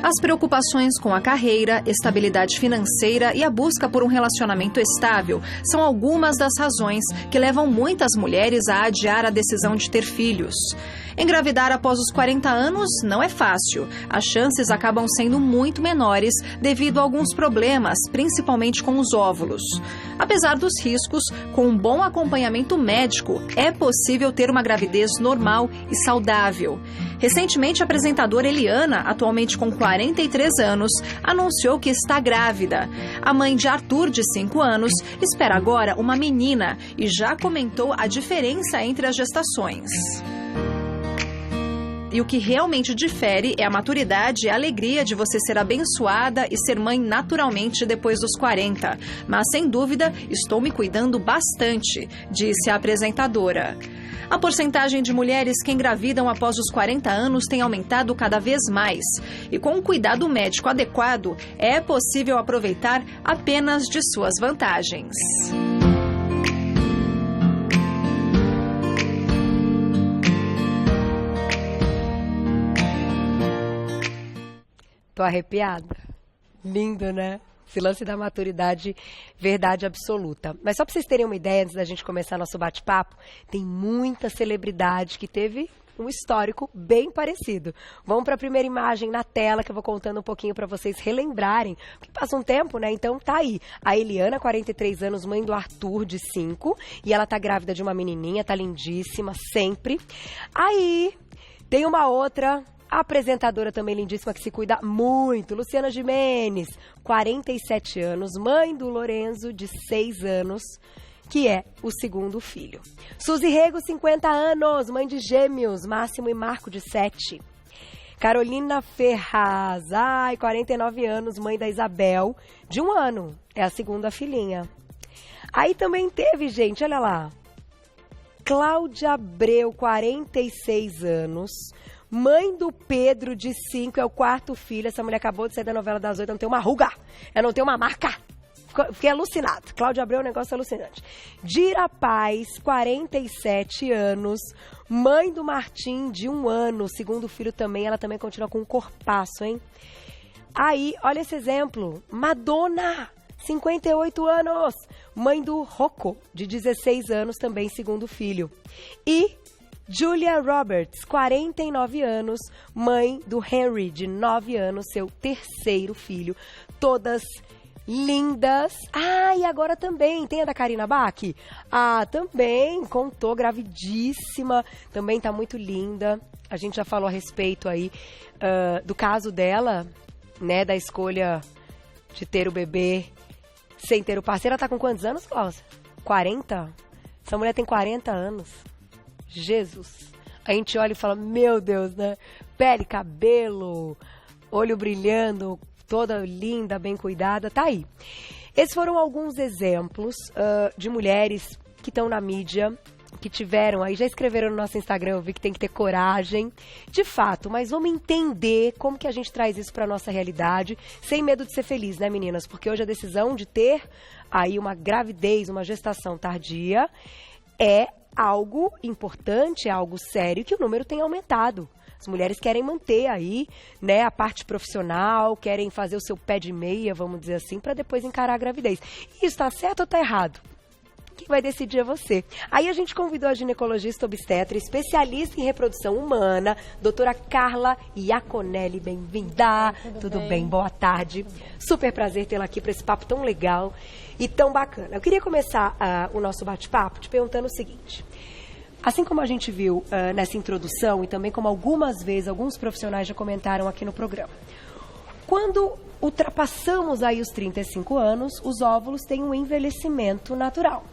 As preocupações com a carreira, estabilidade financeira e a busca por um relacionamento estável são algumas das razões que levam muitas mulheres a adiar a decisão de ter filhos. Engravidar após os 40 anos não é fácil. As chances acabam sendo muito menores devido a alguns problemas, principalmente com os óvulos. Apesar dos riscos, com um bom acompanhamento médico, é possível ter uma gravidez normal e saudável. Recentemente, a apresentadora Eliana, atualmente com 43 anos, anunciou que está grávida. A mãe de Arthur, de 5 anos, espera agora uma menina e já comentou a diferença entre as gestações. E o que realmente difere é a maturidade e a alegria de você ser abençoada e ser mãe naturalmente depois dos 40. Mas, sem dúvida, estou me cuidando bastante, disse a apresentadora. A porcentagem de mulheres que engravidam após os 40 anos tem aumentado cada vez mais. E com um cuidado médico adequado, é possível aproveitar apenas de suas vantagens. Tô arrepiada. Lindo, né? Esse lance da maturidade, verdade absoluta. Mas só para vocês terem uma ideia, antes da gente começar nosso bate-papo, tem muita celebridade que teve um histórico bem parecido. Vamos para a primeira imagem na tela, que eu vou contando um pouquinho para vocês relembrarem. Porque passa um tempo, né? Então tá aí. A Eliana, 43 anos, mãe do Arthur, de 5. E ela tá grávida de uma menininha, tá lindíssima, sempre. Aí, tem uma outra... A apresentadora também lindíssima que se cuida muito, Luciana Gimenez, 47 anos, mãe do Lorenzo, de 6 anos, que é o segundo filho. Suzy Rego, 50 anos, mãe de gêmeos, Máximo e Marco, de 7. Carolina Ferraz, 49 anos, mãe da Isabel, de 1 ano, é a segunda filhinha. Aí também teve, gente, olha lá, Cláudia Abreu, 46 anos, mãe do Pedro, de 5, é o 4º filho. Essa mulher acabou de sair da novela das 8, não tem uma ruga, ela não tem uma marca. Fiquei alucinado. Cláudia Abreu é um negócio alucinante. Dira Paz, 47 anos, mãe do Martim, de 1 ano, segundo filho também. Ela também continua com um corpaço, hein? Aí, olha esse exemplo. Madonna, 58 anos, mãe do Rocco, de 16 anos, também segundo filho. E Julia Roberts, 49 anos, mãe do Henry, de 9 anos, seu 3º filho. Todas lindas. E agora também tem a da Karina Bach. Também contou, gravidíssima, também tá muito linda. A gente já falou a respeito aí do caso dela, né, da escolha de ter o bebê sem ter o parceiro. Ela tá com quantos anos, Cláudia? 40? Essa mulher tem 40 anos. Jesus. A gente olha e fala, meu Deus, né? Pele, cabelo, olho brilhando, toda linda, bem cuidada, tá aí. Esses foram alguns exemplos de mulheres que estão na mídia, que tiveram aí, já escreveram no nosso Instagram, eu vi que tem que ter coragem, de fato, mas vamos entender como que a gente traz isso para nossa realidade, sem medo de ser feliz, né, meninas? Porque hoje a decisão de ter aí uma gravidez, uma gestação tardia, é algo importante, é algo sério, que o número tem aumentado. As mulheres querem manter aí, né, a parte profissional, querem fazer o seu pé de meia, vamos dizer assim, para depois encarar a gravidez. Isso está certo ou está errado? Quem vai decidir é você. Aí a gente convidou a ginecologista obstetra, especialista em reprodução humana, doutora Carla Iaconelli. Bem-vinda. Tudo bem? Boa tarde. Super prazer tê-la aqui para esse papo tão legal e tão bacana. Eu queria começar o nosso bate-papo te perguntando o seguinte. Assim como a gente viu nessa introdução e também como algumas vezes alguns profissionais já comentaram aqui no programa, quando ultrapassamos aí os 35 anos, os óvulos têm um envelhecimento natural.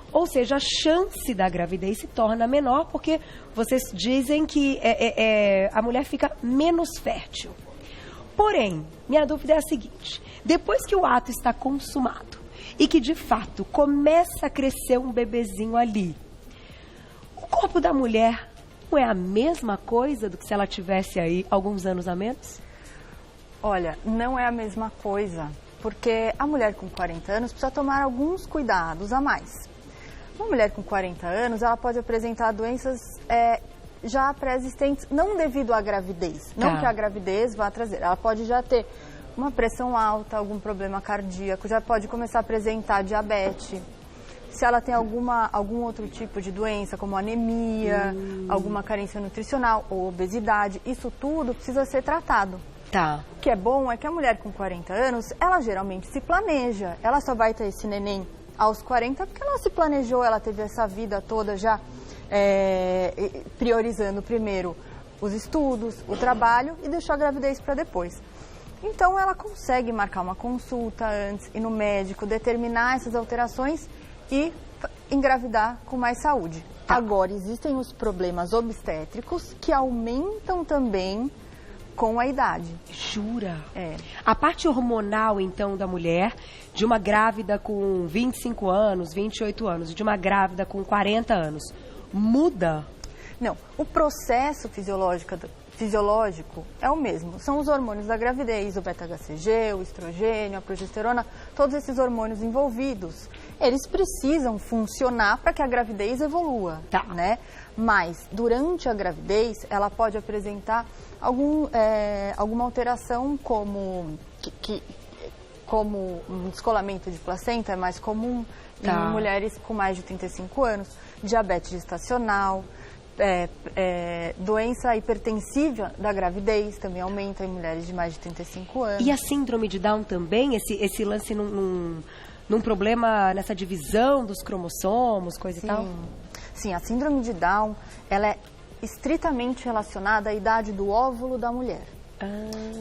Ou seja, a chance da gravidez se torna menor porque vocês dizem que a mulher fica menos fértil. Porém, minha dúvida é a seguinte, depois que o ato está consumado e que de fato começa a crescer um bebezinho ali, o corpo da mulher não é a mesma coisa do que se ela tivesse aí alguns anos a menos? Olha, não é a mesma coisa, porque a mulher com 40 anos precisa tomar alguns cuidados a mais. Uma mulher com 40 anos, ela pode apresentar doenças já pré-existentes, não devido à gravidez, não que a gravidez vá trazer, ela pode já ter uma pressão alta, algum problema cardíaco, já pode começar a apresentar diabetes. Se ela tem algum outro tipo de doença, como anemia, alguma carência nutricional ou obesidade, isso tudo precisa ser tratado. Tá. O que é bom é que a mulher com 40 anos, ela geralmente se planeja. Ela só vai ter esse neném aos 40 porque ela se planejou, ela teve essa vida toda já priorizando primeiro os estudos, o trabalho e deixou a gravidez para depois. Então ela consegue marcar uma consulta antes, ir no médico, determinar essas alterações e engravidar com mais saúde. Tá. Agora, existem os problemas obstétricos que aumentam também com a idade. Jura? É. A parte hormonal, então, da mulher, de uma grávida com 25 anos, 28 anos, e de uma grávida com 40 anos, muda? Não, o processo fisiológico é o mesmo. São os hormônios da gravidez, o beta-HCG, o estrogênio, a progesterona, todos esses hormônios envolvidos. Eles precisam funcionar para que a gravidez evolua, tá, né? Mas, durante a gravidez, ela pode apresentar alguma alteração como um descolamento de placenta, é mais comum em mulheres com mais de 35 anos, diabetes gestacional, doença hipertensiva da gravidez também aumenta em mulheres de mais de 35 anos. E a síndrome de Down também, esse lance num problema nessa divisão dos cromossomos, coisa e tal? Sim, a síndrome de Down, ela é estritamente relacionada à idade do óvulo da mulher.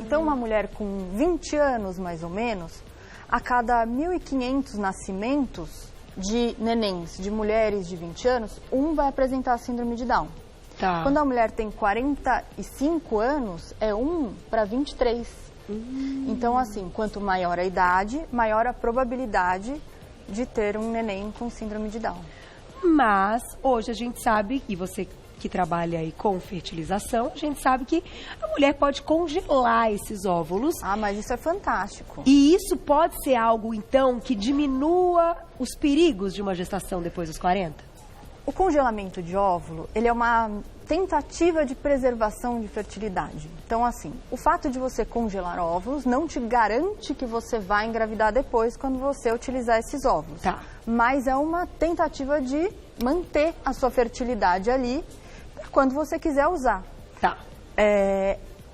Então, uma mulher com 20 anos, mais ou menos, a cada 1.500 nascimentos de nenéns, de mulheres de 20 anos, um vai apresentar a síndrome de Down. Tá. Quando a mulher tem 45 anos, é 1 para 23. Então, assim, quanto maior a idade, maior a probabilidade de ter um neném com síndrome de Down. Mas, hoje a gente sabe, e você que trabalha aí com fertilização, a gente sabe que a mulher pode congelar esses óvulos. Ah, mas isso é fantástico. E isso pode ser algo, então, que diminua os perigos de uma gestação depois dos 40? O congelamento de óvulo, ele é uma tentativa de preservação de fertilidade. Então, assim, o fato de você congelar óvulos não te garante que você vai engravidar depois quando você utilizar esses óvulos. Tá. Mas é uma tentativa de manter a sua fertilidade ali quando você quiser usar. Tá.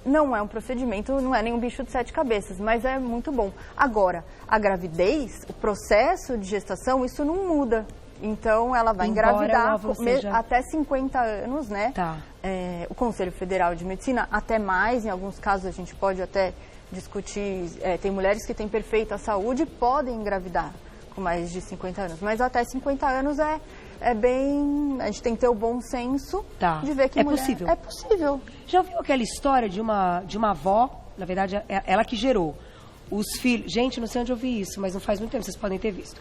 Não é um procedimento, não é nenhum bicho de 7 cabeças, mas é muito bom. Agora, a gravidez, o processo de gestação, isso não muda. Então, ela vai engravidar até 50 anos, né? Tá. O Conselho Federal de Medicina, até mais, em alguns casos a gente pode até discutir, tem mulheres que têm perfeita saúde e podem engravidar com mais de 50 anos, mas até 50 anos é bem... A gente tem que ter o bom senso de ver que é possível. É possível. Já ouviu aquela história de uma avó, na verdade, ela que gerou os filhos... Gente, não sei onde eu vi isso, mas não faz muito tempo, vocês podem ter visto.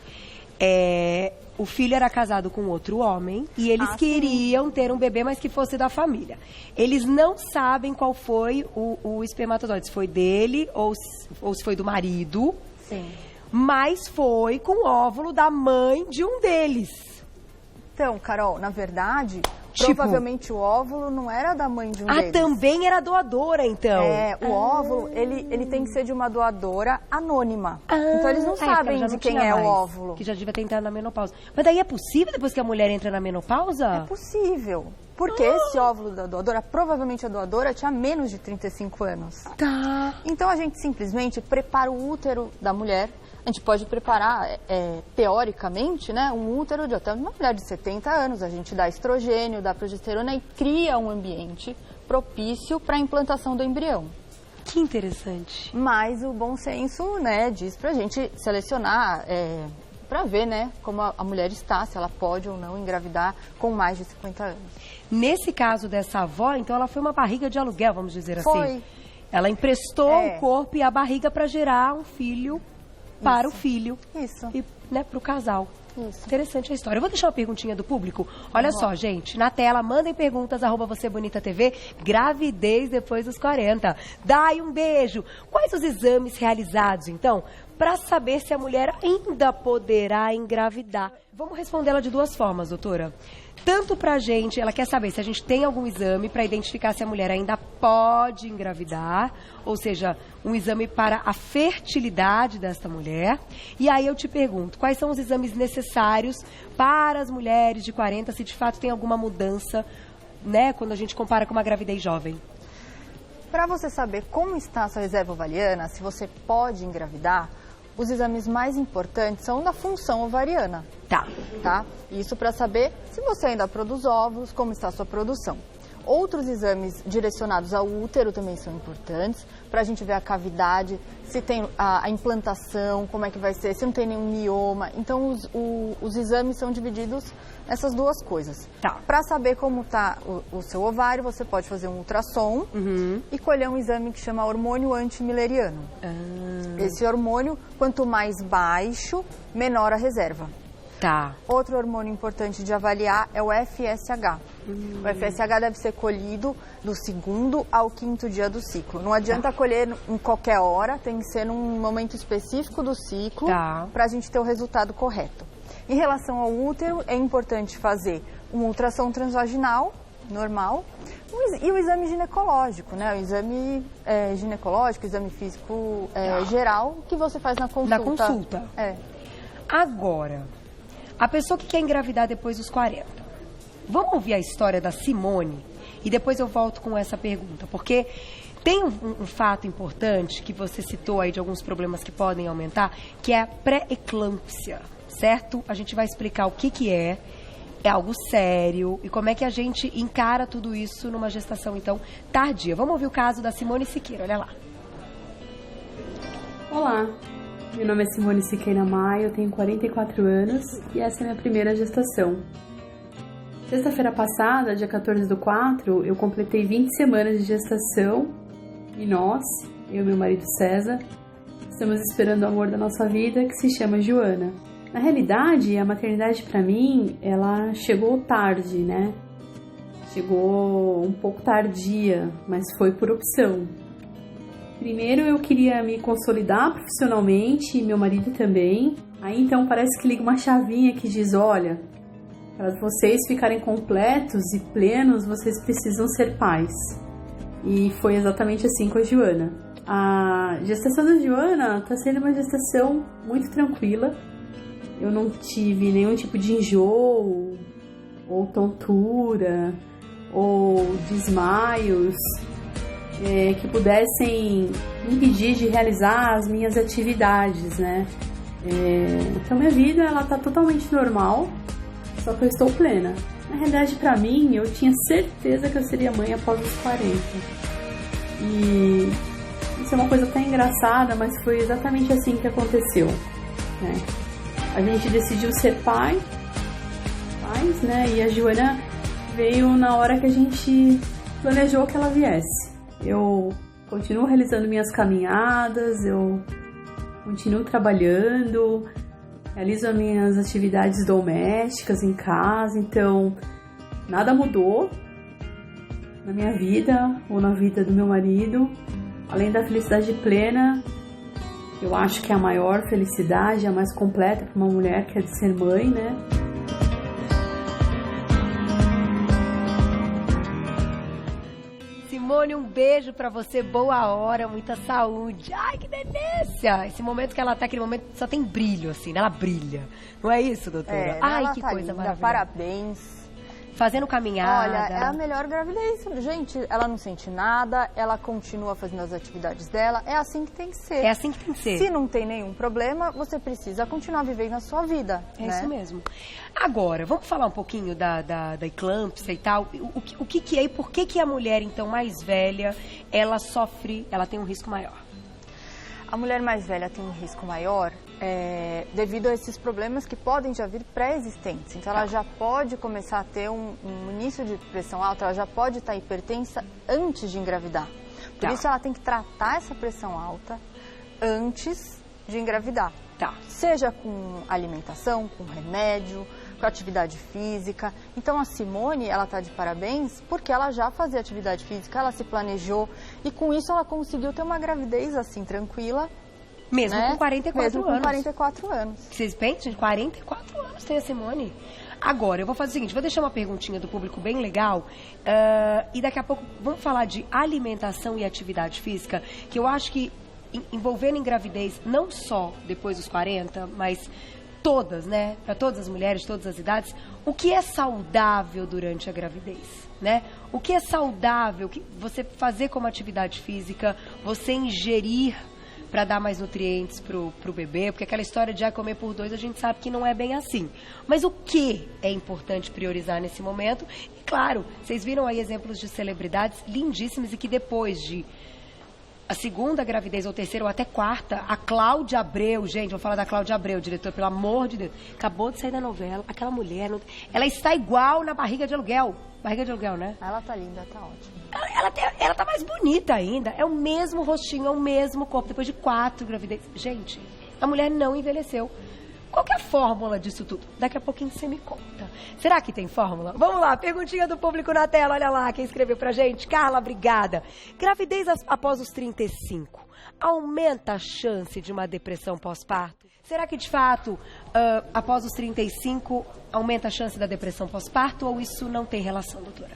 O filho era casado com outro homem e eles queriam ter um bebê, mas que fosse da família. Eles não sabem qual foi o espermatozoide, se foi dele ou se foi do marido. Sim. Mas foi com o óvulo da mãe de um deles. Então, Carol, na verdade, provavelmente o óvulo não era da mãe de um deles. Também era doadora, então. O óvulo, ele tem que ser de uma doadora anônima. Então, eles não sabem de quem é o óvulo. Que já devia ter entrado na menopausa. Mas daí é possível, depois que a mulher entra na menopausa? É possível. Porque esse óvulo da doadora, provavelmente a doadora tinha menos de 35 anos. Tá. Então, a gente simplesmente prepara o útero da mulher. A gente pode preparar, teoricamente, né, um útero de até uma mulher de 70 anos. A gente dá estrogênio, dá progesterona e cria um ambiente propício para a implantação do embrião. Que interessante. Mas o bom senso, né, diz pra gente selecionar, para ver, né, como a mulher está, se ela pode ou não engravidar com mais de 50 anos. Nesse caso dessa avó, então ela foi uma barriga de aluguel, vamos dizer assim. Foi. Ela emprestou o corpo e a barriga para gerar um filho para o filho. Isso. E, né, para o casal. Isso. Interessante a história. Eu vou deixar uma perguntinha do público. Olha só, gente, na tela, mandem perguntas, @VocêBonitaTV, gravidez depois dos 40. Dai um beijo. Quais os exames realizados, então, para saber se a mulher ainda poderá engravidar. Vamos respondê-la de duas formas, doutora. Tanto para a gente, ela quer saber se a gente tem algum exame para identificar se a mulher ainda pode engravidar, ou seja, um exame para a fertilidade desta mulher. E aí eu te pergunto, quais são os exames necessários para as mulheres de 40, se de fato tem alguma mudança, né, quando a gente compara com uma gravidez jovem? Para você saber como está a sua reserva ovariana, se você pode engravidar, os exames mais importantes são da função ovariana. Tá? Isso para saber se você ainda produz ovos, como está a sua produção. Outros exames direcionados ao útero também são importantes, para a gente ver a cavidade, se tem a implantação, como é que vai ser, se não tem nenhum mioma. Então, os exames são divididos nessas duas coisas. Para saber como está o seu ovário, você pode fazer um ultrassom e colher um exame que chama hormônio antimileriano. Esse hormônio, quanto mais baixo, menor a reserva. Outro hormônio importante de avaliar é o FSH. O FSH deve ser colhido do 2º ao 5º dia do ciclo. Não adianta colher em qualquer hora, tem que ser num momento específico do ciclo para a gente ter o resultado correto. Em relação ao útero, é importante fazer um ultrassom transvaginal, normal, e o exame ginecológico, né? O exame ginecológico, o exame físico geral, que você faz na consulta. Na consulta. Agora, a pessoa que quer engravidar depois dos 40. Vamos ouvir a história da Simone e depois eu volto com essa pergunta, porque tem um fato importante que você citou aí de alguns problemas que podem aumentar, que é a pré-eclâmpsia, certo? A gente vai explicar o que é algo sério e como é que a gente encara tudo isso numa gestação, então, tardia. Vamos ouvir o caso da Simone Siqueira, olha lá. Olá, meu nome é Simone Siqueira Maia, eu tenho 44 anos e essa é a minha primeira gestação. Sexta-feira passada, dia 14/4, eu completei 20 semanas de gestação e nós, eu e meu marido César, estamos esperando o amor da nossa vida, que se chama Joana. Na realidade, a maternidade para mim, ela chegou tarde, né? Chegou um pouco tardia, mas foi por opção. Primeiro eu queria me consolidar profissionalmente, e meu marido também. Aí então parece que liga uma chavinha que diz, olha, para vocês ficarem completos e plenos, vocês precisam ser pais. E foi exatamente assim com a Joana. A gestação da Joana está sendo uma gestação muito tranquila. Eu não tive nenhum tipo de enjoo, ou tontura, ou desmaios que pudessem impedir de realizar as minhas atividades, né? Então minha vida ela tá totalmente normal, só que eu estou plena. Na realidade, para mim, eu tinha certeza que eu seria mãe após os 40. E isso é uma coisa até engraçada, mas foi exatamente assim que aconteceu, né? A gente decidiu ser pais, né? E a Joana veio na hora que a gente planejou que ela viesse. Eu continuo realizando minhas caminhadas, eu continuo trabalhando, realizo as minhas atividades domésticas em casa, então nada mudou na minha vida ou na vida do meu marido. Além da felicidade plena, eu acho que é a maior felicidade, a mais completa para uma mulher que é de ser mãe, né? Simone, um beijo pra você, boa hora, muita saúde. Ai, que delícia! Esse momento que ela tá, aquele momento só tem brilho, assim, né? Ela brilha. Não é isso, doutora? Ai, que tá coisa linda, maravilhosa. Parabéns. Fazendo caminhada. Olha, é a melhor gravidez. Gente, ela não sente nada, ela continua fazendo as atividades dela. É assim que tem que ser. É assim que tem que ser. Se não tem nenhum problema, você precisa continuar vivendo a sua vida. É isso mesmo. Agora, vamos falar um pouquinho da eclâmpsia e tal. O que é e por que a mulher, então, mais velha, ela sofre, ela tem um risco maior? A mulher mais velha tem um risco maior devido a esses problemas que podem já vir pré-existentes. Então, ela já pode começar a ter um início de pressão alta, ela já pode estar hipertensa antes de engravidar. Por isso, ela tem que tratar essa pressão alta antes de engravidar. Seja com alimentação, com remédio, com atividade física. Então, a Simone, ela está de parabéns porque ela já fazia atividade física, ela se planejou e com isso ela conseguiu ter uma gravidez assim tranquila Mesmo né? com 44 Mesmo anos. com 44 anos. Vocês pensam, 44 anos tem a Simone. Agora, eu vou fazer o seguinte, vou deixar uma perguntinha do público bem legal, e daqui a pouco vamos falar de alimentação e atividade física, que eu acho que envolvendo em gravidez, não só depois dos 40, mas todas, né? Para todas as mulheres, de todas as idades, o que é saudável durante a gravidez, né? O que é saudável, que você fazer como atividade física, você ingerir para dar mais nutrientes pro bebê, porque aquela história de comer por 2, a gente sabe que não é bem assim. Mas o que é importante priorizar nesse momento? E claro, vocês viram aí exemplos de celebridades lindíssimas e que depois de a segunda gravidez, ou terceira, ou até quarta, a Cláudia Abreu, gente, vou falar da Cláudia Abreu, diretor, pelo amor de Deus, acabou de sair da novela, aquela mulher, ela está igual na barriga de aluguel. Barriga de aluguel, né? Ela tá linda, tá ótima. Ela tá mais bonita ainda. É o mesmo rostinho, é o mesmo corpo. Depois de 4 gravidezes. Gente, a mulher não envelheceu. Qual que é a fórmula disso tudo? Daqui a pouquinho você me conta. Será que tem fórmula? Vamos lá, perguntinha do público na tela. Olha lá, quem escreveu pra gente. Carla, obrigada. Gravidez após os 35 aumenta a chance de uma depressão pós-parto? Será que, de fato, após os 35, aumenta a chance da depressão pós-parto ou isso não tem relação, doutora?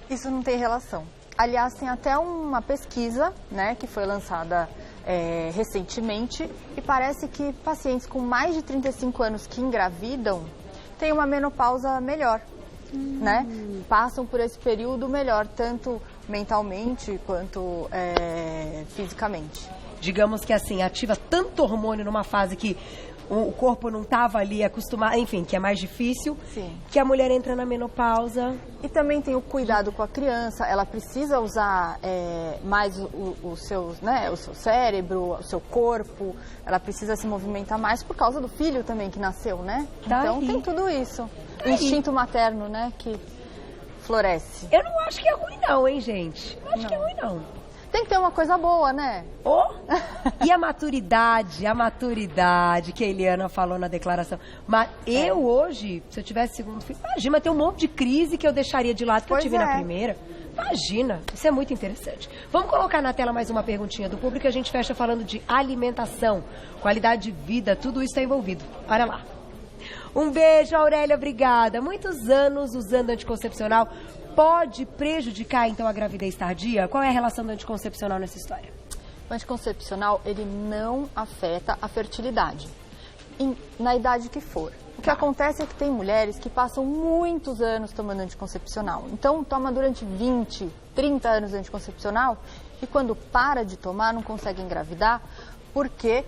Isso não tem relação. Aliás, tem até uma pesquisa, né, que foi lançada recentemente e parece que pacientes com mais de 35 anos que engravidam têm uma menopausa melhor, né? Passam por esse período melhor, tanto mentalmente quanto fisicamente. Digamos que assim, ativa tanto hormônio numa fase que o corpo não estava ali acostumado, enfim, que é mais difícil, sim, que a mulher entra na menopausa. E também tem o cuidado com a criança, ela precisa usar mais o seu cérebro, o seu corpo, ela precisa se movimentar mais por causa do filho também que nasceu, né? Tá então aí. tem tudo isso. O instinto materno, né, que floresce. Eu não acho que é ruim não, hein, gente? Não acho que é ruim não. Tem que ter uma coisa boa, né? Oh! E a maturidade que a Eliana falou na declaração. Mas eu hoje, se eu tivesse segundo filho, imagina, tem um monte de crise que eu deixaria de lado que eu tive na primeira. Imagina, isso é muito interessante. Vamos colocar na tela mais uma perguntinha do público e a gente fecha falando de alimentação, qualidade de vida, tudo isso está envolvido. Olha lá. Um beijo, Aurélia, obrigada. Muitos anos usando anticoncepcional. Pode prejudicar, então, a gravidez tardia? Qual é a relação do anticoncepcional nessa história? O anticoncepcional, ele não afeta a fertilidade, na idade que for. O que acontece é que tem mulheres que passam muitos anos tomando anticoncepcional. Então, toma durante 20, 30 anos de anticoncepcional e quando para de tomar, não consegue engravidar, porque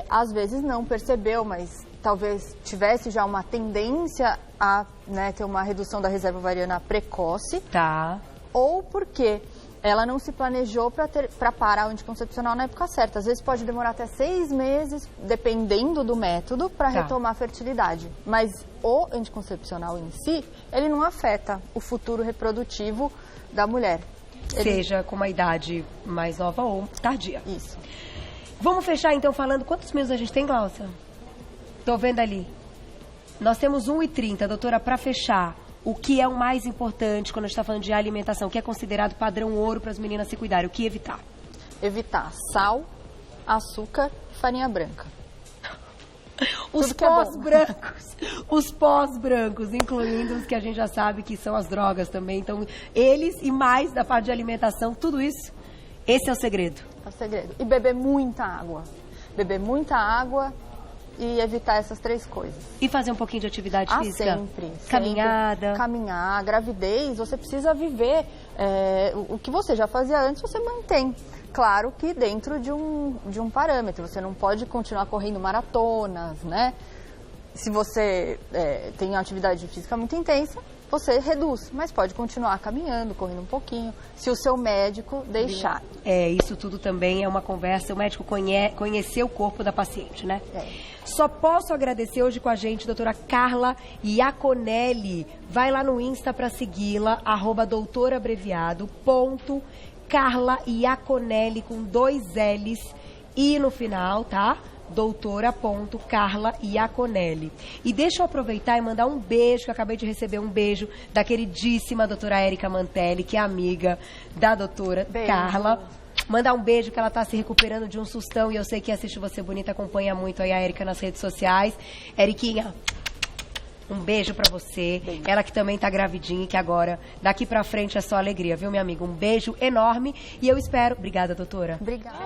às vezes não percebeu, mas talvez tivesse já uma tendência a ter uma redução da reserva ovariana precoce. Tá. Ou porque ela não se planejou para parar o anticoncepcional na época certa. Às vezes pode demorar até 6 meses, dependendo do método, para retomar a fertilidade. Mas o anticoncepcional em si, ele não afeta o futuro reprodutivo da mulher. Seja com uma idade mais nova ou tardia. Isso. Vamos fechar então falando, quantos minutos a gente tem, Glaucia? Tô vendo ali. Nós temos 1h30, doutora, para fechar. O que é o mais importante quando a gente está falando de alimentação? O que é considerado padrão ouro para as meninas se cuidarem? O que evitar? Evitar sal, açúcar e farinha branca. Os pós-brancos. Os pós-brancos, incluindo os que a gente já sabe que são as drogas também. Então, eles e mais da parte de alimentação, tudo isso, esse é o segredo. É o segredo. E beber muita água. Beber muita água e evitar essas 3 coisas. E fazer um pouquinho de atividade física? Sempre. Caminhada. Caminhar, gravidez, você precisa viver o que você já fazia antes, você mantém. Claro que dentro de um parâmetro, você não pode continuar correndo maratonas, né? Se você tem uma atividade física muito intensa, você reduz, mas pode continuar caminhando, correndo um pouquinho, se o seu médico deixar. Isso tudo também é uma conversa, o médico conhecer o corpo da paciente, né? Só posso agradecer hoje com a gente, doutora Carla Iaconelli. Vai lá no Insta para segui-la, @doutorabreviado, Carla Iaconelli com 2 L's e no final, tá? doutora.Carla Iaconelli. E deixa eu aproveitar e mandar um beijo, que eu acabei de receber um beijo da queridíssima doutora Érica Mantelli, que é amiga da doutora Carla. Mandar um beijo, que ela tá se recuperando de um sustão, e eu sei que assiste Você Bonita acompanha muito aí a Érica nas redes sociais. Eriquinha, um beijo pra você. Beijo. Ela que também tá gravidinha e que agora, daqui pra frente, é só alegria, viu, minha amiga? Um beijo enorme e eu espero... Obrigada, doutora. Obrigada.